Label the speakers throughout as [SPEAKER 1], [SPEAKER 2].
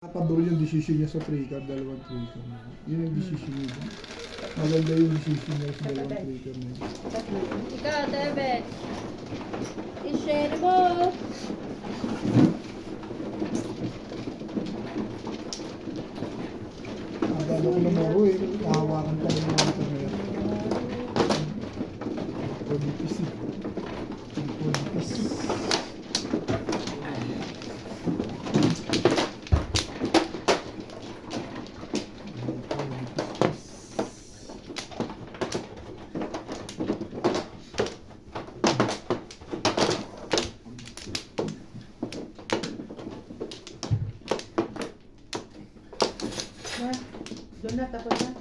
[SPEAKER 1] Pabor yung decision niya sa trigger, dalawang trigger na. Yun yung decision niya. Maganda yung decision niya sa dalawang trigger na.
[SPEAKER 2] Ikaw, David. I-share mo.
[SPEAKER 1] Abala ko na maro eh. Kahawakan pa rin yung ito na yan. Podipis eh. Podipis.
[SPEAKER 3] Doon na, tapos na.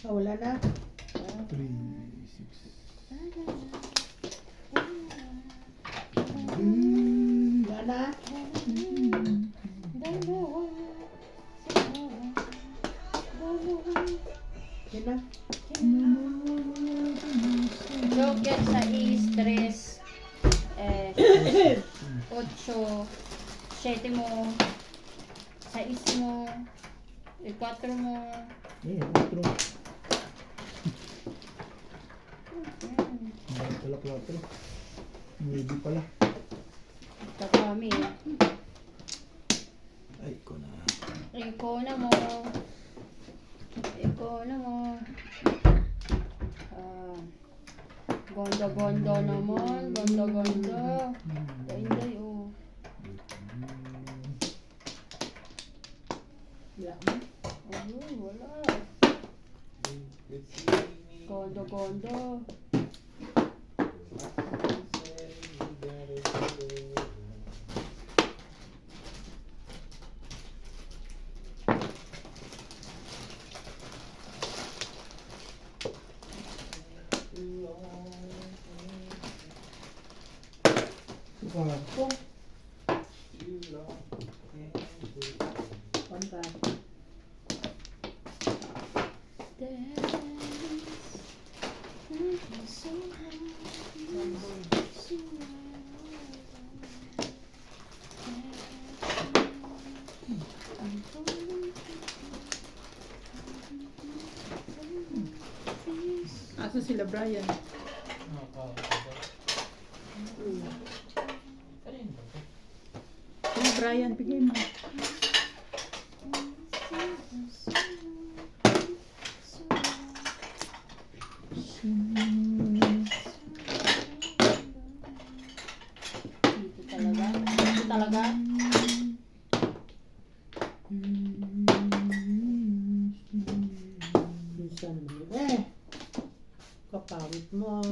[SPEAKER 3] Wala na.
[SPEAKER 1] 3, 6.
[SPEAKER 3] Wala na. Yun na.
[SPEAKER 2] Joker sa i-stress. 8, 7 mo. 6 mo. 4 mo.
[SPEAKER 1] Otro. Hindi pala 4. Maybe pala.
[SPEAKER 2] Tatami.
[SPEAKER 1] Ay, ko na.
[SPEAKER 2] Ikaw na mo. Ikaw na mo. Ganda-ganda naman. Ganda-ganda. Day-day, oh.
[SPEAKER 3] Wala mo.
[SPEAKER 2] Ayun, wala. Ganda-ganda.
[SPEAKER 1] Suka.
[SPEAKER 3] Pangka. Asa sila Brian? Sila Brian, bigay mo.
[SPEAKER 2] Dito talaga. Dito talaga.
[SPEAKER 3] Minsan mo. Kapawit mo.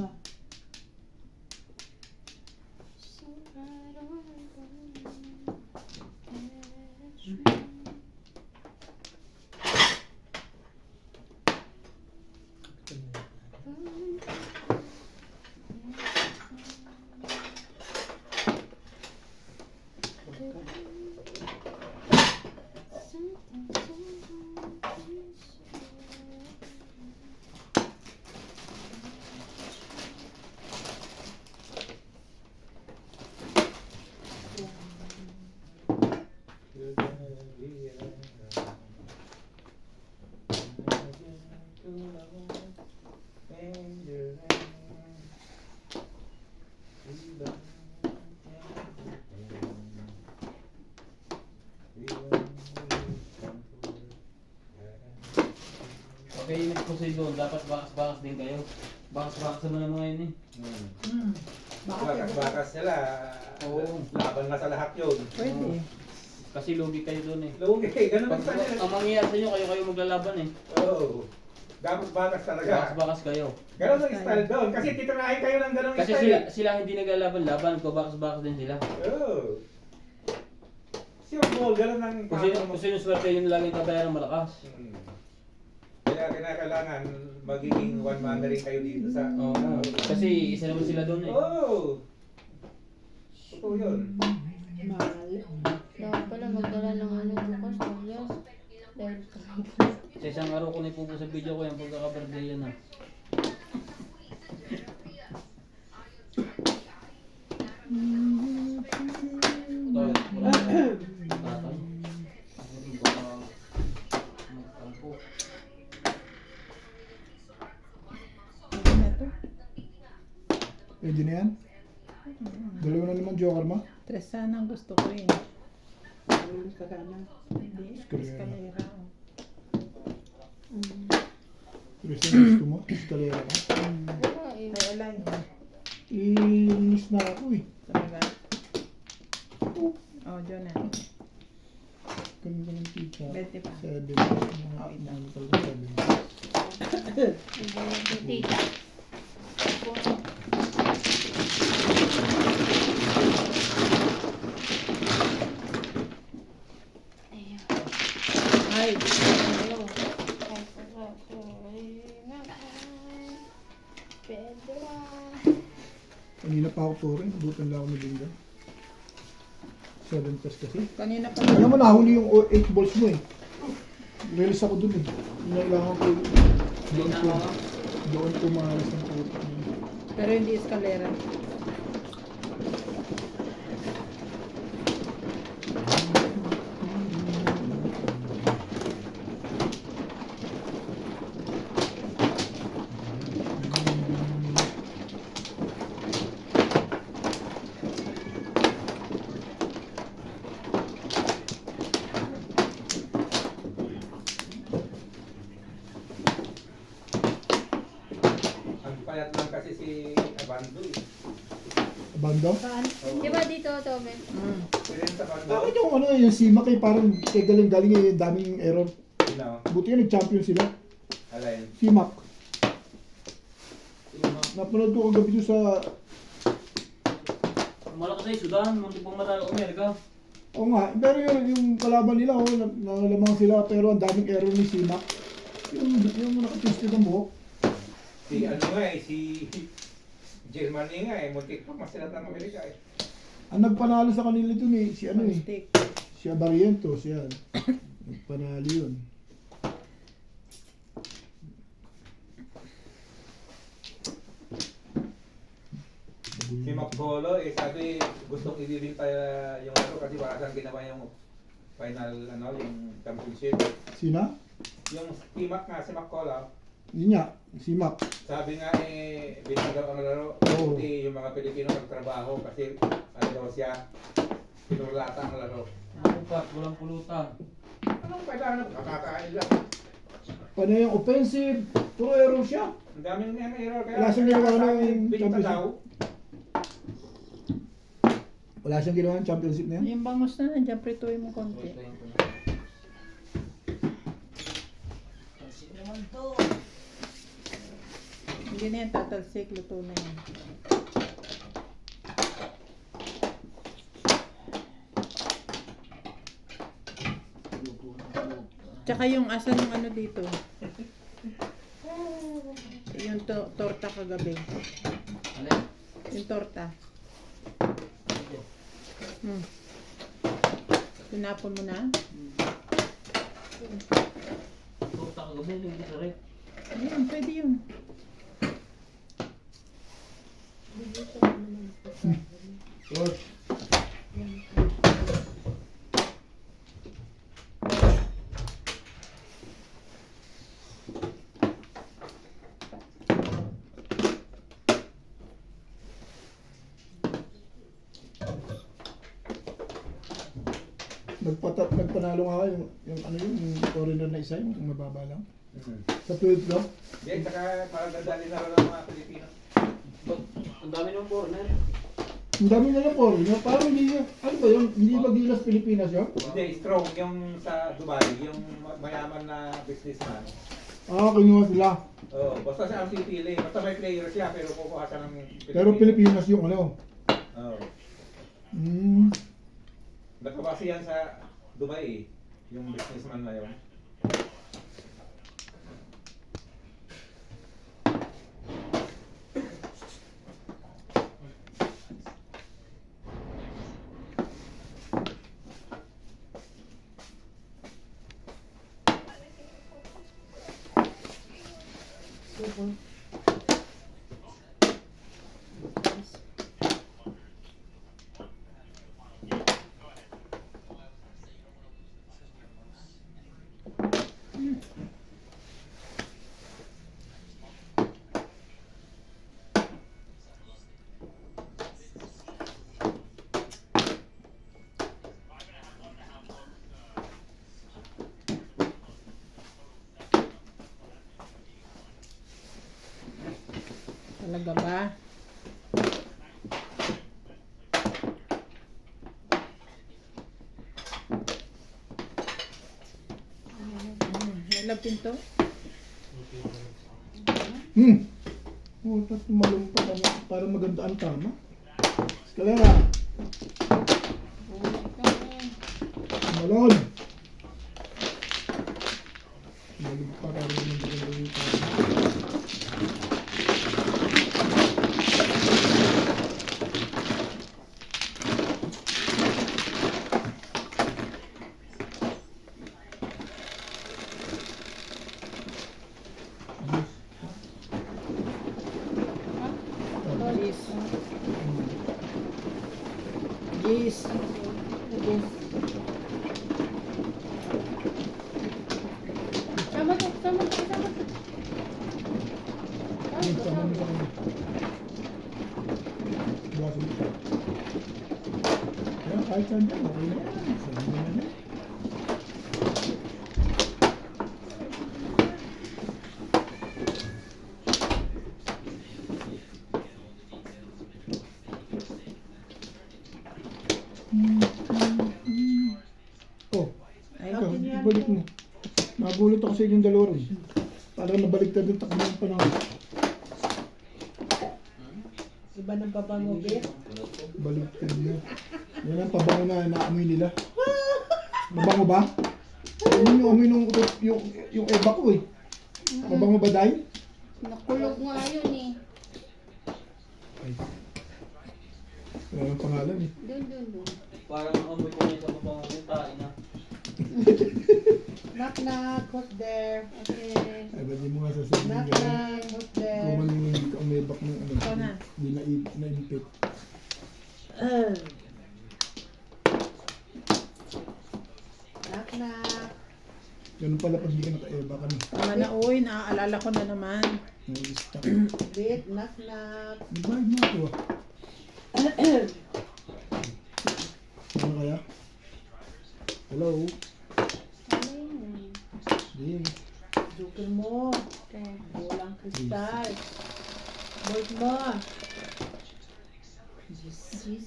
[SPEAKER 4] Okay, next po sa doon. Dapat bakas-bakas din kayo. Bakas-bakas naman ang mga yun eh.
[SPEAKER 5] Bakas sila.
[SPEAKER 4] Oo.
[SPEAKER 5] Laban na sa lahat yun.
[SPEAKER 3] Pwede.
[SPEAKER 4] Kasi lugi kayo doon eh.
[SPEAKER 5] Lugi, ganun
[SPEAKER 4] Pag,
[SPEAKER 5] pa rin.
[SPEAKER 4] ang mangyayari sa inyo, kayo maglalaban eh.
[SPEAKER 5] Oo. Bakas talaga.
[SPEAKER 4] Bakas-bakas kayo.
[SPEAKER 5] Ganun ang style doon. Kasi titirahin kayo ng ganun
[SPEAKER 4] Kasi
[SPEAKER 5] style.
[SPEAKER 4] sila hindi naglalaban-laban ko, bakas-bakas din sila.
[SPEAKER 5] Oo. Sure ball, ganun ang
[SPEAKER 4] Kung sino swerte yun laging kabayaran malakas.
[SPEAKER 5] Kaya kinakailangan magiging one-man na rin kayo dito sa...
[SPEAKER 4] Oo. Kasi isa naman sila doon eh.
[SPEAKER 5] Oo. Totoo yun.
[SPEAKER 3] Mahal.
[SPEAKER 2] Dapat pala magdala ng ano bukas, Douglas. Dahil
[SPEAKER 4] Sa isang araw ko na ipupo sa video ko yung pagkaka-birthday yan ha. Wala na tatay.
[SPEAKER 3] Pwede na to.
[SPEAKER 1] Pwede na yan? Dalawa na naman joker mo?
[SPEAKER 3] Tres sana ang gusto ko eh.
[SPEAKER 6] Ang kagana.
[SPEAKER 3] Hindi, escalera.
[SPEAKER 1] Pero sa gusto mo, eskalera ka.
[SPEAKER 2] Wala eh.
[SPEAKER 3] Ay, alay.
[SPEAKER 1] Inis na ako eh.
[SPEAKER 3] Talaga. Oh, John na.
[SPEAKER 1] Ganda ng tita.
[SPEAKER 3] 20 pa.
[SPEAKER 1] 7.
[SPEAKER 3] Oh, ito.
[SPEAKER 1] Ano talaga 7.
[SPEAKER 2] Yung tita. Ayun.
[SPEAKER 3] Ay,
[SPEAKER 2] Ayun. Pedro.
[SPEAKER 1] Kanina pa ako po rin. Butan lang ako ni Linda. 7 plus kasi.
[SPEAKER 3] kanina pa.
[SPEAKER 1] Alam mo, nahuli yung 8 balls mo eh. Release ako dun eh. Nailangan ko doon ko maalas ng puto.
[SPEAKER 3] Pero hindi escalera.
[SPEAKER 5] Ang payat lang kasi si Abando eh.
[SPEAKER 1] Bando?
[SPEAKER 2] Di ba dito, Tobe?
[SPEAKER 5] Pero yun sa Abando,
[SPEAKER 1] Bakit yung ano yung Sima kay parang kay galing-galing eh, daming error. Buti nga nag-champion sila.
[SPEAKER 5] alay.
[SPEAKER 1] Simak. Napanood ko kagabi doon sa...
[SPEAKER 4] Malakas ay Sudan, munti pang matalo Amerika.
[SPEAKER 1] Oo nga, pero yung kalaban nila, nalamang sila pero ang daming error ni Simak. Yung nakatwisted ang buhok.
[SPEAKER 5] Si ano nga eh, si Germany nga eh, muntik pa masilat ng Amerika eh.
[SPEAKER 1] Ang nagpanalo sa kanila doon eh, si ano eh,
[SPEAKER 3] Stick.
[SPEAKER 1] si Abarientos, yan. Nagpanalo yun.
[SPEAKER 5] Si Macbolo eh, sabi gustong i-reveal pa yung ano kasi para saan ginawa yung final ano, yung championship.
[SPEAKER 1] Sina?
[SPEAKER 5] Yung T-Mac nga, si Macbolo,
[SPEAKER 1] Yun nga, Simak.
[SPEAKER 5] sabi nga eh, binagaw ang laro,
[SPEAKER 1] Oo.
[SPEAKER 5] buti yung mga Pilipino nagtrabaho kasi ano daw siya, pinurlata ang laro.
[SPEAKER 4] Bukat, walang pulutan.
[SPEAKER 5] Anong kailangan? Kakakain lang.
[SPEAKER 1] Paano yung offensive? Puro error siya.
[SPEAKER 5] Ang daming error kaya.
[SPEAKER 1] Wala siyang ginawa
[SPEAKER 5] sabi,
[SPEAKER 1] ng
[SPEAKER 5] bigta
[SPEAKER 1] championship.
[SPEAKER 5] daw.
[SPEAKER 1] Wala siyang ginawa ng championship na yan.
[SPEAKER 3] Yung bangus na nandiyan, prituin mo konti. Hindi na yan tatalsik, luto na yan. Tsaka yung asan yung ano dito. Yung torta kagabi.
[SPEAKER 4] Alin?
[SPEAKER 3] Yung torta. Tinapon mo na?
[SPEAKER 4] Torta kagabi, hindi sa rep.
[SPEAKER 3] Ayun, pwede yun.
[SPEAKER 1] George. Nagpanalo nga kayo, yung ano yun, yung foreigner na isa, yung mababa lang. Sa 12 lang.
[SPEAKER 5] Yan, saka parang dadali na rin ang mga Pilipino.
[SPEAKER 4] Ang dami ng foreigner.
[SPEAKER 1] Ang dami na lang foreigner, parang hindi, ano ba yun, hindi ba gilas Pilipinas yun?
[SPEAKER 5] Hindi, strong yung sa Dubai, yung mayaman na businessman.
[SPEAKER 1] Ah, kinuha sila.
[SPEAKER 5] Oo, basta siya ang pipili. Basta may player siya, pero kukuha siya ng Pilipino.
[SPEAKER 1] Pero Pilipinas yung ano.
[SPEAKER 5] Oo.
[SPEAKER 1] Hmm.
[SPEAKER 5] Nakabase yan sa Dubai eh, yung businessman na yun.
[SPEAKER 6] Tubol.
[SPEAKER 3] Talaga ba? May pinto?
[SPEAKER 1] Oh, tapos malumpa ka na. Para maganda ang tama. Eskalera. Malon. Malumpa ka rin yung maganda yung tama.
[SPEAKER 3] Gis. Gis.
[SPEAKER 2] Sama to, sama to, sama to. Ay,
[SPEAKER 1] Yung tama
[SPEAKER 2] sama.
[SPEAKER 1] mo sa kanya. Baso mo. Ayan, kahit saan dyan. Okay na yan. Sabi mo na yan. Oh,
[SPEAKER 3] Ay,
[SPEAKER 1] ikaw, ibalik mo. Nagulat ako sa inyong dalawa rin. Parang nabaliktad yung takbo ng panahon.
[SPEAKER 6] Iba ng pabango, Beth.
[SPEAKER 1] Baliktad na. Yan ang pabango na naamoy nila. Mabango ba? Yun yung amoy nung yung eba ko eh. Mabango ba, Day?
[SPEAKER 2] Nakulog nga yun eh.
[SPEAKER 1] Ay. Wala nang pangalan eh.
[SPEAKER 2] Dun.
[SPEAKER 4] Parang amoy ko niya sa babang yung tayo na.
[SPEAKER 6] Knock knock, who's there?
[SPEAKER 2] Okay.
[SPEAKER 1] Ay, ba't di mo nga sasabihin
[SPEAKER 6] Knock
[SPEAKER 1] gano'n?
[SPEAKER 6] knock, who's there?
[SPEAKER 1] Kumaling dito ang mebak ng ano.
[SPEAKER 3] Ikaw na.
[SPEAKER 1] Hindi na-impit.
[SPEAKER 6] Knock knock.
[SPEAKER 1] Ganun pala pag di ka naka-eba ka na.
[SPEAKER 3] tama na, uy. Naaalala ko na naman.
[SPEAKER 1] Nai-stuck.
[SPEAKER 6] Beth, knock knock.
[SPEAKER 1] Nagbayad mo ako ah. Ano kaya? Hello?
[SPEAKER 2] Ano yun?
[SPEAKER 1] Di.
[SPEAKER 6] Joker mo.
[SPEAKER 2] Okay.
[SPEAKER 6] Walang kristal. Bolt mo.
[SPEAKER 2] Jeez.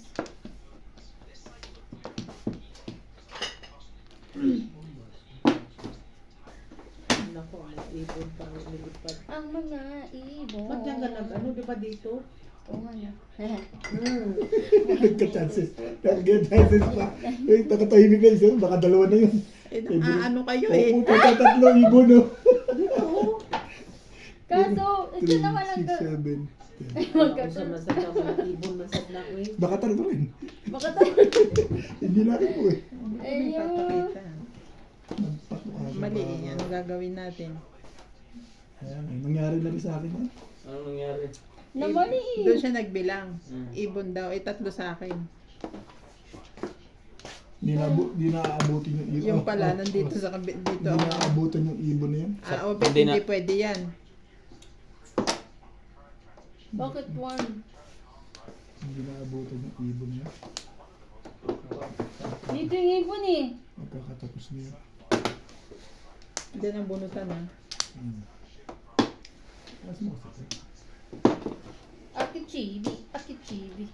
[SPEAKER 6] Naku, may ibon pa nilipad.
[SPEAKER 2] Ang mga ibon.
[SPEAKER 6] Ba't yan ka ano, di ba dito?
[SPEAKER 2] Oo nga na.
[SPEAKER 1] Nagka-chances. Nagka-chances pa. Eh, nakatahimik kayo sir. Baka dalawa na yun.
[SPEAKER 3] Eh, ano kayo eh.
[SPEAKER 1] Oo, tatlo ibon no.
[SPEAKER 2] Kaso, ito
[SPEAKER 1] 3,
[SPEAKER 2] naman ang...
[SPEAKER 1] 6, 7, 10.
[SPEAKER 6] Sa masad ka mga ibon, masad na ko eh.
[SPEAKER 1] Baka tatlo rin.
[SPEAKER 2] Baka tayo.
[SPEAKER 1] Hindi natin po eh.
[SPEAKER 3] May
[SPEAKER 2] Ayun.
[SPEAKER 3] papakita.
[SPEAKER 1] Nagpatuka siya.
[SPEAKER 3] Mali eh. Ano gagawin natin?
[SPEAKER 1] Ayan, may nangyari na rin sa akin yan.
[SPEAKER 4] Anong nangyari?
[SPEAKER 2] Namali eh.
[SPEAKER 3] Doon siya nagbilang.
[SPEAKER 4] Mm.
[SPEAKER 3] Ibon daw. Eh, 3 sa akin.
[SPEAKER 1] Di naaabutin yung ibon.
[SPEAKER 3] Yung pala, nandito sa dito.
[SPEAKER 1] Di naaabutin yung ibon na yan.
[SPEAKER 3] O, bet,
[SPEAKER 4] Hindi na.
[SPEAKER 3] hindi pwede yan.
[SPEAKER 2] Bakit one?
[SPEAKER 1] Hindi naaabutin yung ibon na yan.
[SPEAKER 2] Dito yung ibon eh.
[SPEAKER 1] Magkakatapos na yan.
[SPEAKER 3] Hindi ang bunutan ha.
[SPEAKER 1] Mas mo kasi.
[SPEAKER 2] Akichibi. Akichibi.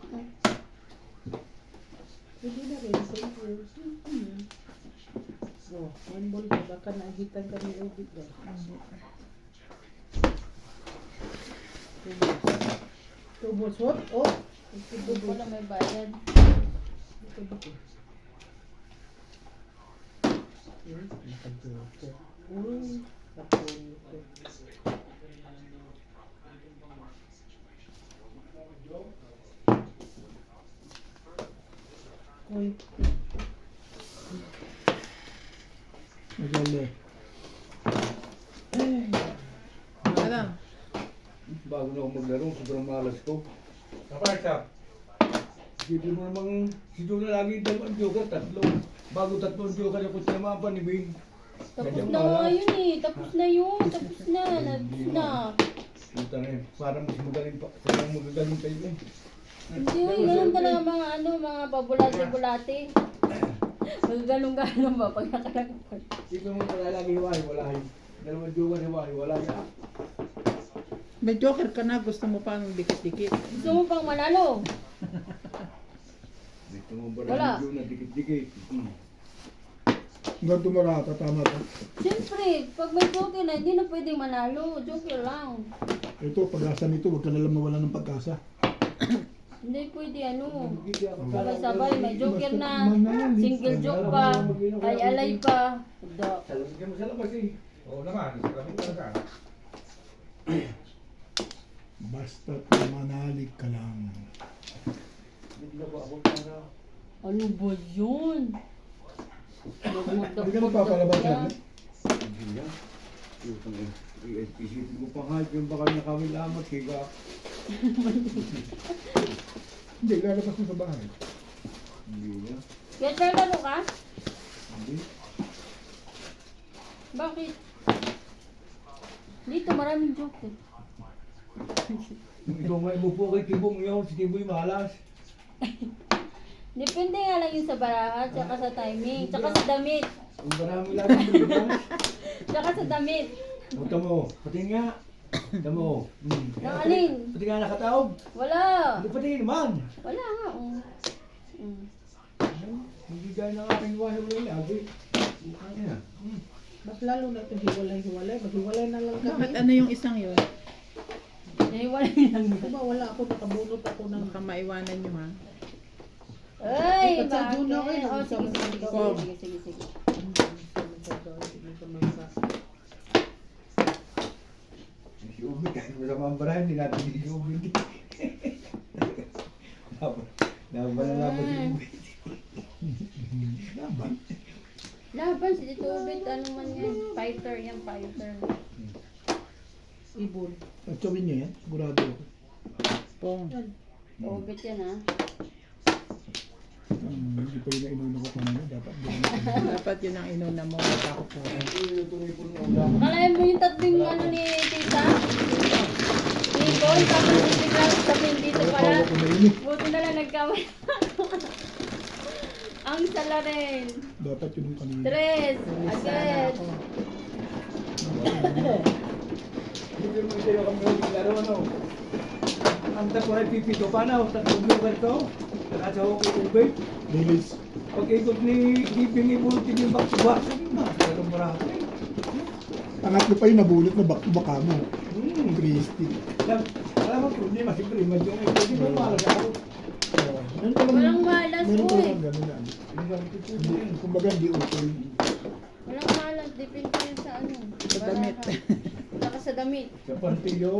[SPEAKER 6] Hindi na rin, same years. So, one ball ka, baka nahitan ka ni Obit ba? Two balls, what? Oh!
[SPEAKER 2] Doon pala may bayad.
[SPEAKER 6] Nakajoker. Uy, nakajoker. Uy,
[SPEAKER 1] Maganda.
[SPEAKER 3] Ano?
[SPEAKER 7] Bago na ako maglaro, sobrang malas ko.
[SPEAKER 5] Kapag sa,
[SPEAKER 7] Dito mo namang, dito na lagi dalawang joker, tatlo. Bago tatlong joker ako sinamapan ni Bing.
[SPEAKER 2] Tapos
[SPEAKER 7] Ganyan
[SPEAKER 2] na nga
[SPEAKER 7] malas.
[SPEAKER 2] yun eh. Tapos na yun. Tapos na. Tapos na.
[SPEAKER 7] Puta na yun, parang mas magaling pa. Parang magagaling kayo eh.
[SPEAKER 2] Hindi yun. Ganun talaga mga ano, mga babulate-bulate. Magagalong-galong ba pag nakalagpan.
[SPEAKER 7] Dito mo pala lagi hiwahi, wala yun. Dalawang joker hiwahi, wala na.
[SPEAKER 3] May joker ka na, gusto mo pang dikit-dikit.
[SPEAKER 2] Gusto mo pang manalo?
[SPEAKER 7] Dito mo
[SPEAKER 2] Wala.
[SPEAKER 7] barang joker na dikit-dikit.
[SPEAKER 1] Hanggang tumarata, tama to.
[SPEAKER 2] Siyempre, pag may joker na, hindi na pwedeng manalo. Joker lang.
[SPEAKER 1] Ito, pag-asa nito, huwag ka na lang mawala ng pagkasa.
[SPEAKER 2] Hindi pwede ano. Sabay-sabay, may joker na. Single joke pa. Ay alay pa. Da.
[SPEAKER 7] Salamigyan mo sa labas eh.
[SPEAKER 5] oo naman, salamin talaga.
[SPEAKER 1] Basta't manalig ka lang.
[SPEAKER 7] Bigla ba ako para...
[SPEAKER 2] Ano ba yun?
[SPEAKER 1] Hindi ka nagpapalabas yan.
[SPEAKER 7] Hindi yan. Puta na yun. Isipin mo pa nga, yung baka nakawin lamat, higa.
[SPEAKER 1] Hindi, lalabas mo sa bahay.
[SPEAKER 7] Hindi yan.
[SPEAKER 2] Kaya nalaro ka?
[SPEAKER 7] Hindi.
[SPEAKER 2] Bakit? Dito maraming joker.
[SPEAKER 7] Ikaw nga imupo kay Tibong yun, si Tiboy malas.
[SPEAKER 2] Depende nga lang yun sa baraha, tsaka sa timing, tsaka sa damit.
[SPEAKER 7] Ang marami lang ang bigas.
[SPEAKER 2] Tsaka sa damit.
[SPEAKER 7] Punta mo, pati nga. Punta mo.
[SPEAKER 2] Nang alin?
[SPEAKER 7] Pati nga nakataob.
[SPEAKER 2] Wala.
[SPEAKER 7] Hindi pati naman.
[SPEAKER 2] Wala nga. Mm.
[SPEAKER 7] Hindi gaya ng aking wahi-walay lagi. Ano yan?
[SPEAKER 6] Mas lalo na ito hiwalay-hiwalay. Maghiwalay na lang
[SPEAKER 3] Bakit
[SPEAKER 6] kami.
[SPEAKER 3] ano yung isang yun?
[SPEAKER 2] Eh, wala lang.
[SPEAKER 6] Diba wala ako, nakabunot ako ng...
[SPEAKER 3] Baka maiwanan nyo ha.
[SPEAKER 2] Ay,
[SPEAKER 6] Ipat sa
[SPEAKER 2] bakit?
[SPEAKER 6] Juno kayo,
[SPEAKER 2] Oh, sige,
[SPEAKER 6] sama-
[SPEAKER 2] sige,
[SPEAKER 3] Kom.
[SPEAKER 2] sige, sige, sige.
[SPEAKER 7] Si Ubi, kahit masama ang barahan, hindi natin si Ubi. Laban na laban si Ubi.
[SPEAKER 1] Laban.
[SPEAKER 2] Laban si Tito Ubit, ano man yan? Fighter yan, fighter.
[SPEAKER 6] Ibon.
[SPEAKER 1] At gawin niya yan, sigurado ako.
[SPEAKER 3] Pong.
[SPEAKER 2] Ubit yan ha.
[SPEAKER 1] Hindi pa yun na inuna ko kanina, dapat hindi na.
[SPEAKER 3] Dapat yun ang inuna mo. Baka ako po.
[SPEAKER 2] Kalahin mo yung tatlong ano ni Tita? Ibon, tapos biglang sabihin dito pala.
[SPEAKER 1] Napawa ko na yun eh.
[SPEAKER 2] Buti na lang nagkamay. Ang sala rin.
[SPEAKER 1] Dapat yun yung kanina.
[SPEAKER 2] Tres. Agad.
[SPEAKER 7] Hindi mo sa'yo kami maglaro, ano? Ang tapo ay pipito pa na, tatlong lugar to. Nakasawa ko Ubi.
[SPEAKER 1] Release.
[SPEAKER 7] Pag-ikot ni Gibing ibulutin yung back-to-back. Talagang marami.
[SPEAKER 1] Pangatlo pa yung nabulot na back-to-back mo. Christy.
[SPEAKER 7] Alam mo, problema si Prima yung ito. Di ba malas ako?
[SPEAKER 1] Meron ka lang-
[SPEAKER 2] Walang malas,
[SPEAKER 1] meron ka
[SPEAKER 2] uy.
[SPEAKER 1] lang ganun na ano.
[SPEAKER 7] Hindi kami tutuloy.
[SPEAKER 1] Hindi- Kumbaga hindi okay.
[SPEAKER 2] Walang malas. Depende yan sa ano.
[SPEAKER 3] Sa damit.
[SPEAKER 2] Saka sa damit.
[SPEAKER 7] Sa pantiyo.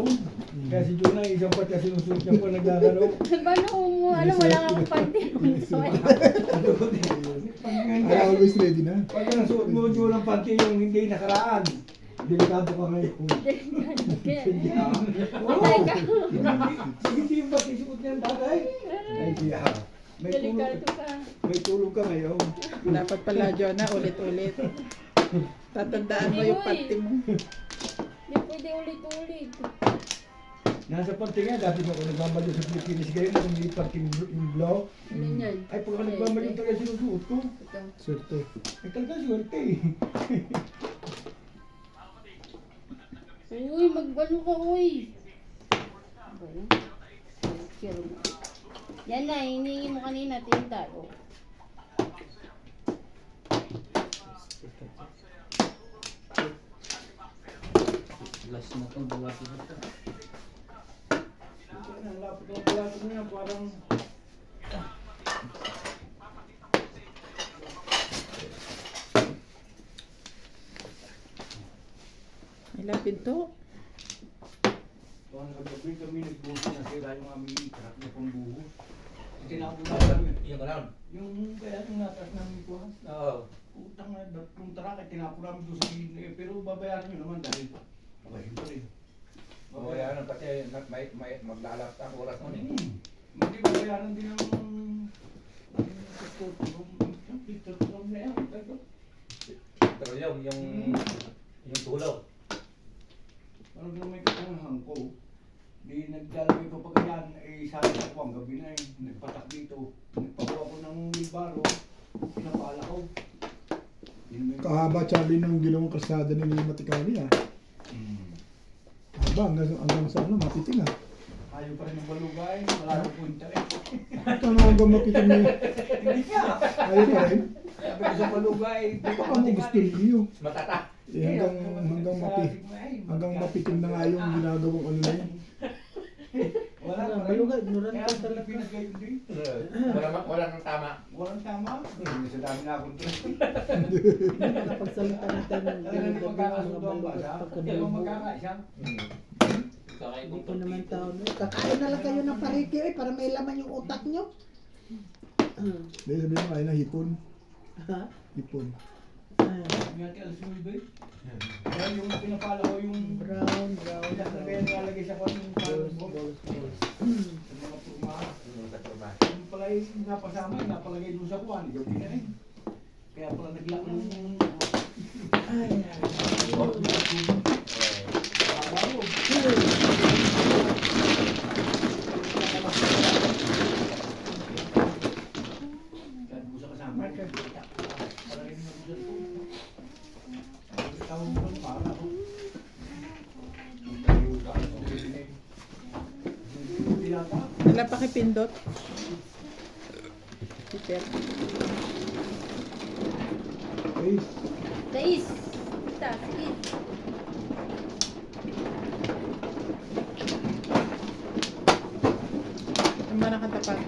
[SPEAKER 7] Kaya si Jonah, isang pat kasi sinusunod niya po naglalaro.
[SPEAKER 2] Paano mo, alam, wala kang panty.
[SPEAKER 1] I always ready na.
[SPEAKER 7] Pag nasuot mo Jonah ng panty yung hindi nakaraan. Delikado ka ngayon.
[SPEAKER 2] Patay ka.
[SPEAKER 7] Hindi yung ba't isuot niya ang tatay? Ay, siya.
[SPEAKER 2] Delikado ka.
[SPEAKER 7] May tulog ka ngayon.
[SPEAKER 3] Dapat pala, Jonah, ulit-ulit. Tatandaan mo yung party mo.
[SPEAKER 2] Hindi pwede ulit-ulit.
[SPEAKER 7] Nasa panty nga, dati ako nagmamaliw sa Pilipinas ngayon, kung hindi panty yung blow.
[SPEAKER 2] Ano yan?
[SPEAKER 7] Ay, pagka nagmamaliw talaga sinusuot ko.
[SPEAKER 2] Ito.
[SPEAKER 1] Swerte.
[SPEAKER 7] Ay, talaga swerte eh.
[SPEAKER 2] Uy, magbalo ka, uy. Ano ba yan? Kiro mo. Yan na, hiningi mo kanina, tinta. Oh.
[SPEAKER 4] Last na to, buwati na to.
[SPEAKER 7] Ang lapit ng plato niya, parang...
[SPEAKER 3] Ay, lapit to.
[SPEAKER 7] Kung nagabi kami nagbuhos na sira yung aming truck na pang buhos. Tinakulang
[SPEAKER 5] Yung alam.
[SPEAKER 7] yung kaya yung natas namin buhos.
[SPEAKER 5] Oo.
[SPEAKER 7] Utang na yung truck ay tinakulang doon sa gilid. Pero babayaran nyo naman dahil. Aba, siyempre.
[SPEAKER 5] Babayaran pati may maglalap ang oras nun eh.
[SPEAKER 7] Hindi ba bayaran din ang tutulong na yan?
[SPEAKER 5] Pero yung tulaw.
[SPEAKER 7] Parang nung may katangahan ko, di naglalagay pa pagkayan, eh sabi ako ang gabi na nagpatak dito, nagpakuha ko ng wilbaro, pinapala ko.
[SPEAKER 1] Kahaba, Charlie, ng ginawang kalsada ni Matikali, ah. Haba, hanggang sa ano, mapiting, ah.
[SPEAKER 7] Ayaw pa rin ng balugay, wala akong punta eh.
[SPEAKER 1] Ito na hanggang mapiting na yun.
[SPEAKER 7] Hindi ka!
[SPEAKER 1] Ayaw pa rin.
[SPEAKER 7] Sabi ko sa balugay,
[SPEAKER 1] Baka mo gusto niyo.
[SPEAKER 5] Matata.
[SPEAKER 1] Eh, hanggang mapiting na nga yung ginagawang ano na yun.
[SPEAKER 7] Wala
[SPEAKER 6] Wala,
[SPEAKER 7] pa rin.
[SPEAKER 6] balugay, ignorant
[SPEAKER 7] Kaya
[SPEAKER 6] ka
[SPEAKER 7] sa
[SPEAKER 6] talaga.
[SPEAKER 7] Pilipinas kayo hindi.
[SPEAKER 5] Wala nang tama.
[SPEAKER 7] Walang tama. Sa dami na akong
[SPEAKER 6] Nakapagsalita na tayo ng
[SPEAKER 7] Talagang
[SPEAKER 6] gabi ng mga
[SPEAKER 7] magkakasundo ang
[SPEAKER 6] balugas
[SPEAKER 7] basa. Kaya
[SPEAKER 6] pagkabilang mo.
[SPEAKER 7] magkakaisa.
[SPEAKER 4] Kakain
[SPEAKER 6] Hindi
[SPEAKER 4] kong
[SPEAKER 6] ko naman
[SPEAKER 4] tortilla.
[SPEAKER 6] tao, no? Kakain na lang kayo ng pariki, eh, para may laman yung utak nyo.
[SPEAKER 1] Dahil sabihin mo, kain na hipon.
[SPEAKER 6] Ha?
[SPEAKER 1] Hipon.
[SPEAKER 7] Ngati alas mo ba? Kaya yung pinapala ko yung
[SPEAKER 6] Brown.
[SPEAKER 7] kaya nilalagay sa kwan yung
[SPEAKER 6] Balls,
[SPEAKER 7] palabog.
[SPEAKER 6] balls.
[SPEAKER 7] Sa mga purma.
[SPEAKER 5] Sa turma.
[SPEAKER 7] Yung pala yung napasama yung napalagay doon sa kwan. Ikaw din na rin. Kaya pala naglak ng
[SPEAKER 6] Ay,
[SPEAKER 7] araw. Kaya po sa kasama. Palagay mo doon po. Tawag mo lang para ako. Pinata.
[SPEAKER 3] Wala pa kay Pindot. Peter.
[SPEAKER 1] Okay.
[SPEAKER 2] Tais. Kita, sige.
[SPEAKER 3] Ang ba nakatapat?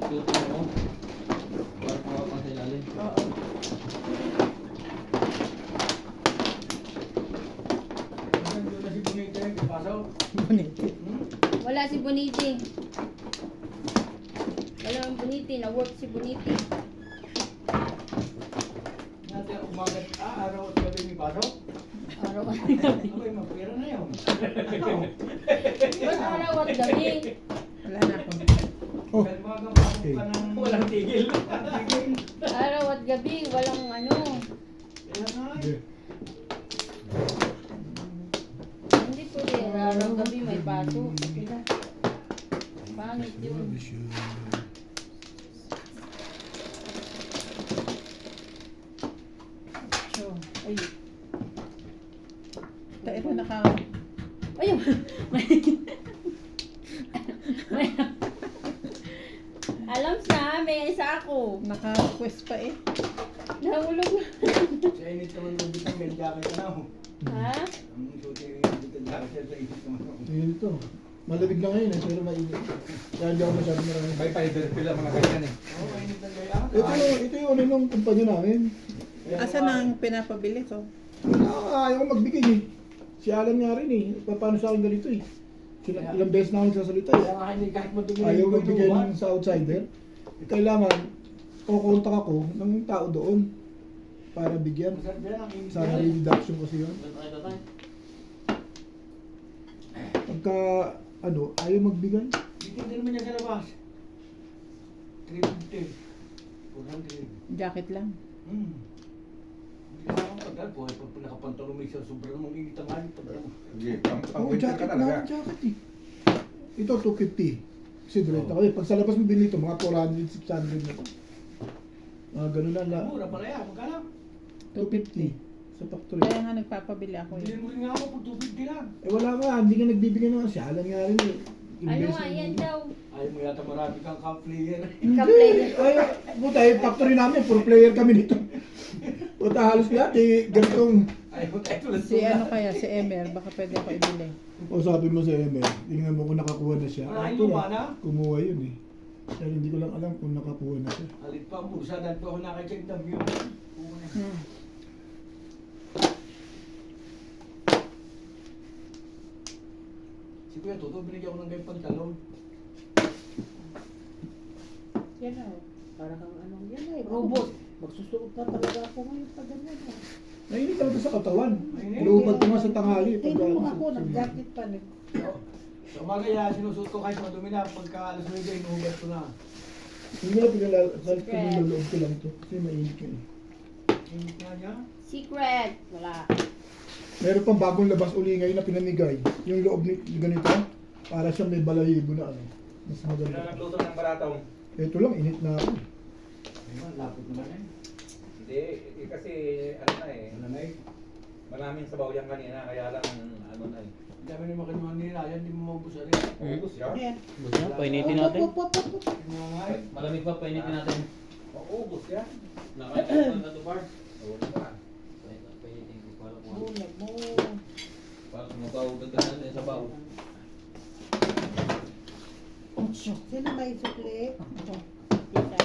[SPEAKER 4] Tuto mo. Para kuha pa sa ilalim.
[SPEAKER 3] Oo.
[SPEAKER 7] Nandun na si Bonita yung kapasaw.
[SPEAKER 3] Bonito.
[SPEAKER 2] Wala si Boniti. Wala ang Boniti. Na-work si Boniti.
[SPEAKER 7] Natin umagat, araw at gabi may pasok.
[SPEAKER 2] Araw at
[SPEAKER 7] Abay, mapira na yun.
[SPEAKER 2] Ba't araw at gabi?
[SPEAKER 3] Wala na.
[SPEAKER 1] Oh.
[SPEAKER 7] Kahit umagang pasok ka ng... Walang tigil. Walang tigil.
[SPEAKER 2] Araw at gabi. Walang ano.
[SPEAKER 7] Kaya nga eh.
[SPEAKER 1] Okay.
[SPEAKER 2] Hindi pwede. Araw at gabi may baso. Diba? Pangit yun.
[SPEAKER 3] So, ay. Tayo na naka...
[SPEAKER 2] Ayun. May- Alam sa may isa ako.
[SPEAKER 3] Naka-request pa eh.
[SPEAKER 2] Nahulog na.
[SPEAKER 7] Sa init naman ng bitang may jacket na ako.
[SPEAKER 2] Ha?
[SPEAKER 7] Ang suti yung bitang jacket sa init naman ako.
[SPEAKER 1] Ayun ito. Malamig na ngayon, eh, pero mainit. Kaya hindi ako masyadong marami.
[SPEAKER 5] May fiber pila mga ganyan eh.
[SPEAKER 7] Oo, mainit ng gaya.
[SPEAKER 1] Ito yung ano nung kumpanya namin.
[SPEAKER 3] Asan ang pinapabili ko?
[SPEAKER 1] Ayaw ko magbigay eh. Si Alan nga rin eh. Paano sa akin ganito eh. Ilang beses na ako nagsasalita eh.
[SPEAKER 7] Kaya nga hindi kahit madumi
[SPEAKER 1] Ayaw magbigay ng sa outsider. Kailangan, kukontak ako ng tao doon para bigyan.
[SPEAKER 7] Masarap yan ang init.
[SPEAKER 1] Sana reduction kasi yun. Pagka, ano, ayaw magbigay.
[SPEAKER 7] Dito din naman niya sa labas. 350. 400.
[SPEAKER 3] Jacket lang.
[SPEAKER 7] Hindi na akong tagal po. Pag nakapantalo may isang sobrang mamingit ang halit.
[SPEAKER 1] Oo, jacket na, jacket eh. Ito, 250. Kasi direct ako eh. Pag sa labas mo binili ito, mga 400, 600 na. Mga ganun na.
[SPEAKER 7] Mura pala yan. Magkano?
[SPEAKER 1] 250 sa factory.
[SPEAKER 3] Kaya nga nagpapabili ako
[SPEAKER 7] Hindi
[SPEAKER 3] eh.
[SPEAKER 7] mo rin nga ako kung 250 lang.
[SPEAKER 1] Eh wala nga, hindi nga nagbibigay ng si Alan nga rin eh.
[SPEAKER 2] Ano nga yan daw?
[SPEAKER 7] Ayaw mo yata marami kang camp player.
[SPEAKER 2] Ka-player.
[SPEAKER 1] Ay, buta eh, factory namin, full player kami dito. Buta halos lahat eh, ganitong.
[SPEAKER 7] Ayaw mo tayo tulad
[SPEAKER 3] Si ano kaya, si Emer, baka pwede ako ibili.
[SPEAKER 1] O sabi mo sa Emel, tingnan mo kung nakakuha na siya.
[SPEAKER 7] Wala
[SPEAKER 1] Ito
[SPEAKER 7] yung ba
[SPEAKER 1] na,
[SPEAKER 7] na?
[SPEAKER 1] kumuha yun eh. Dahil hindi ko lang alam kung nakakuha na siya.
[SPEAKER 7] Halit pa, bursa. Dahil pa ako nakacheck ng view.
[SPEAKER 3] Hmm.
[SPEAKER 7] Si Kuya Toto, binigyan ko ng gayong pantalon.
[SPEAKER 6] Yan o. Para kang ano, yan ay.
[SPEAKER 7] Robot.
[SPEAKER 6] Magsusuot na talaga ako ngayon pag ganyan.
[SPEAKER 1] Nainit talaga sa katawan.
[SPEAKER 7] Mainit.
[SPEAKER 1] Lubad ko nga sa tanghali.
[SPEAKER 6] Ay, nung ako, nag-jacket pa.
[SPEAKER 7] Sa umaga yan, sinusuot ko kahit madumi na. Pagka alas 9, inuhugas ko na.
[SPEAKER 1] Hindi na pinaluloob ko lang to. Kasi mainit yun.
[SPEAKER 7] Init nga niya.
[SPEAKER 2] Secret! Wala.
[SPEAKER 1] Meron pang bagong labas uli ngayon na pinamigay. Yung loob ni ganito, para siyang may balahibo na ano. Mas
[SPEAKER 5] Sino
[SPEAKER 1] maganda.
[SPEAKER 5] nagluto ng baratong?
[SPEAKER 1] Ito lang, init na ako.
[SPEAKER 7] Ayun, lapit naman eh.
[SPEAKER 5] Hindi, kasi ano na eh.
[SPEAKER 7] Wala na eh.
[SPEAKER 5] Maraming sabaw yan kanina, kaya lang ano na eh.
[SPEAKER 7] Ang dami naman kinuha nila, yan di mo maubos rin.
[SPEAKER 5] Ubus yan.
[SPEAKER 6] Ayan.
[SPEAKER 4] Basta, painitin natin.
[SPEAKER 7] Kinuha nga eh.
[SPEAKER 4] Malamig pa, painitin natin.
[SPEAKER 5] Ubus yan.
[SPEAKER 4] Nakakita na ito, Bart.
[SPEAKER 5] Oo naman.
[SPEAKER 4] Painitin ko para kung ano.
[SPEAKER 6] Muna mo.
[SPEAKER 4] Para sumabaw, dagdag natin sa baw.
[SPEAKER 6] Sino may sukli?
[SPEAKER 2] Tita.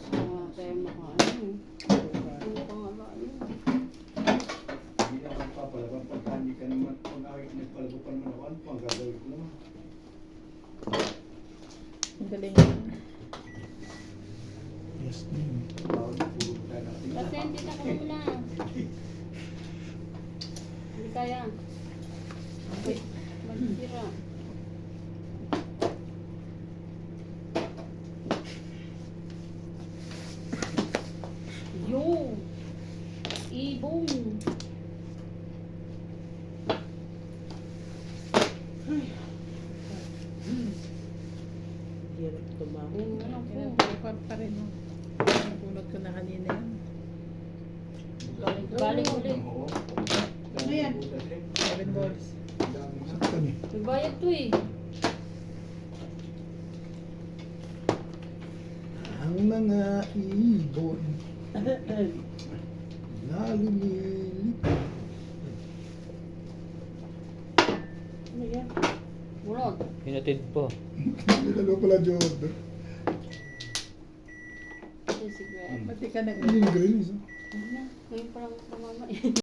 [SPEAKER 2] Mga tayo makaano. Ano pa nga ba yun?
[SPEAKER 7] Hindi naman papalabang pagka hindi ka naman, pag nagpalabo pa naman ako, ano pang gagawin ko naman?
[SPEAKER 3] Ang galing.
[SPEAKER 1] Yes, din.
[SPEAKER 7] Bawal na puro tayo natin.
[SPEAKER 2] Pasensya na ko muna. Hindi kaya. Magsira. Yo! Ibong!
[SPEAKER 6] Hirap tumawa.
[SPEAKER 2] Yung ano ko.
[SPEAKER 3] Pinapalipad pa rin. No? Napulot ko na kanina yun.
[SPEAKER 2] Galing ulit.
[SPEAKER 7] Oo.
[SPEAKER 6] Ano yan?
[SPEAKER 7] Butas eh.
[SPEAKER 3] 7 balls.
[SPEAKER 7] Ang dami nga.
[SPEAKER 1] Saktan eh.
[SPEAKER 2] May bayad to eh.
[SPEAKER 1] Ang mga ibon na lumilipad.
[SPEAKER 6] Ano yan?
[SPEAKER 2] Bunot.
[SPEAKER 4] Hinatid pa.
[SPEAKER 1] Dalawa pala, Jordan.
[SPEAKER 2] Ito si Greg.
[SPEAKER 3] Ba't di ka nag-
[SPEAKER 1] Hindi na green, isa.
[SPEAKER 2] Ano na? Ngayon parang tumama eh.